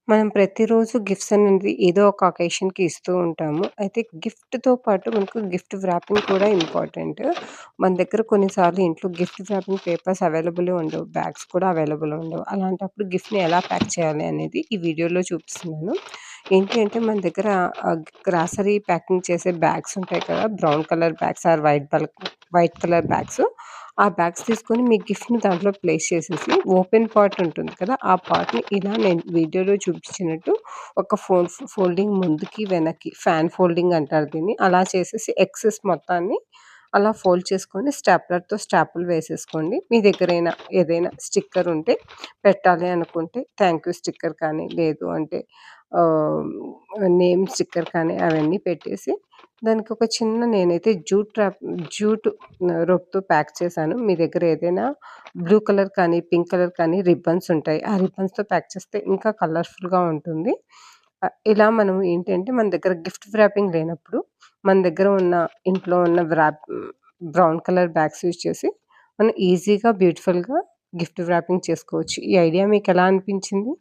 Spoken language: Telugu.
మనం ప్రతిరోజు గిఫ్ట్స్ అనేది ఏదో ఒక అకేషన్‌కి ఇస్తూ ఉంటాము. అయితే గిఫ్ట్‌తో పాటు మనకు గిఫ్ట్ వ్రాపింగ్ కూడా ఇంపార్టెంట్. మన దగ్గర కొన్నిసార్లు ఇంట్లో గిఫ్ట్ వ్రాపింగ్ పేపర్స్ అవైలబుల్ ఉండవు. బ్యాగ్స్ కూడా అవైలబుల్ ఉండవు. అలాంటప్పుడు గిఫ్ట్‌ని ఎలా ప్యాక్ చేయాలి అనేది ఈ వీడియోలో చూపిస్తున్నాను. ఏంటి అంటే మన దగ్గర గ్రాసరీ ప్యాకింగ్ చేసే బ్యాగ్స్ ఉంటాయి కదా! Brown colour bags or white colour bags. ఆ బ్యాగ్స్ తీసుకొని మీ గిఫ్ట్‌ని దాంట్లో ప్లేస్ చేసేసి ఓపెన్ పార్ట్ ఉంటుంది కదా! ఆ పార్ట్‌ని ఇలా నేను వీడియోలో చూపించినట్టు ఒక ఫోల్డింగ్ ముందుకి, వెనక్కి ఫ్యాన్ ఫోల్డింగ్ అంటారు దీన్ని. అలా చేసేసి ఎక్సెస్ మొత్తాన్ని అలా ఫోల్డ్ చేసుకొని స్టాప్లర్‌తో స్టాపులు వేసేసుకోండి. మీ దగ్గరైనా ఏదైనా స్టిక్కర్ ఉంటే పెట్టాలి అనుకుంటే థాంక్ యూ స్టిక్కర్ కానీ, లేదు అంటే ఆహ్, నేమ్ స్టిక్కర్ కానీ అవన్నీ పెట్టేసి దానికొక చిన్న నేనైతే జూట్ రోప్‌తో ప్యాక్ చేశాను. మీ దగ్గర ఏదైనా బ్లూ కలర్ కానీ, పింక్ కలర్ కానీ రిబ్బన్స్ ఉంటాయి. ఆ రిబ్బన్స్‌తో ప్యాక్ చేస్తే ఇంకా కలర్‌ఫుల్‌గా ఉంటుంది. ఇలా మనం ఏంటంటే మన దగ్గర గిఫ్ట్ వ్రాపింగ్ లేనప్పుడు మన దగ్గర ఉన్న ఇంట్లో ఉన్న బ్రౌన్ కలర్ బ్యాగ్స్ యూజ్ చేసి మనం ఈజీగా, బ్యూటిఫుల్‌గా గిఫ్ట్ వ్రాపింగ్ చేసుకోవచ్చు. ఈ ఐడియా మీకెలా అనిపించింది?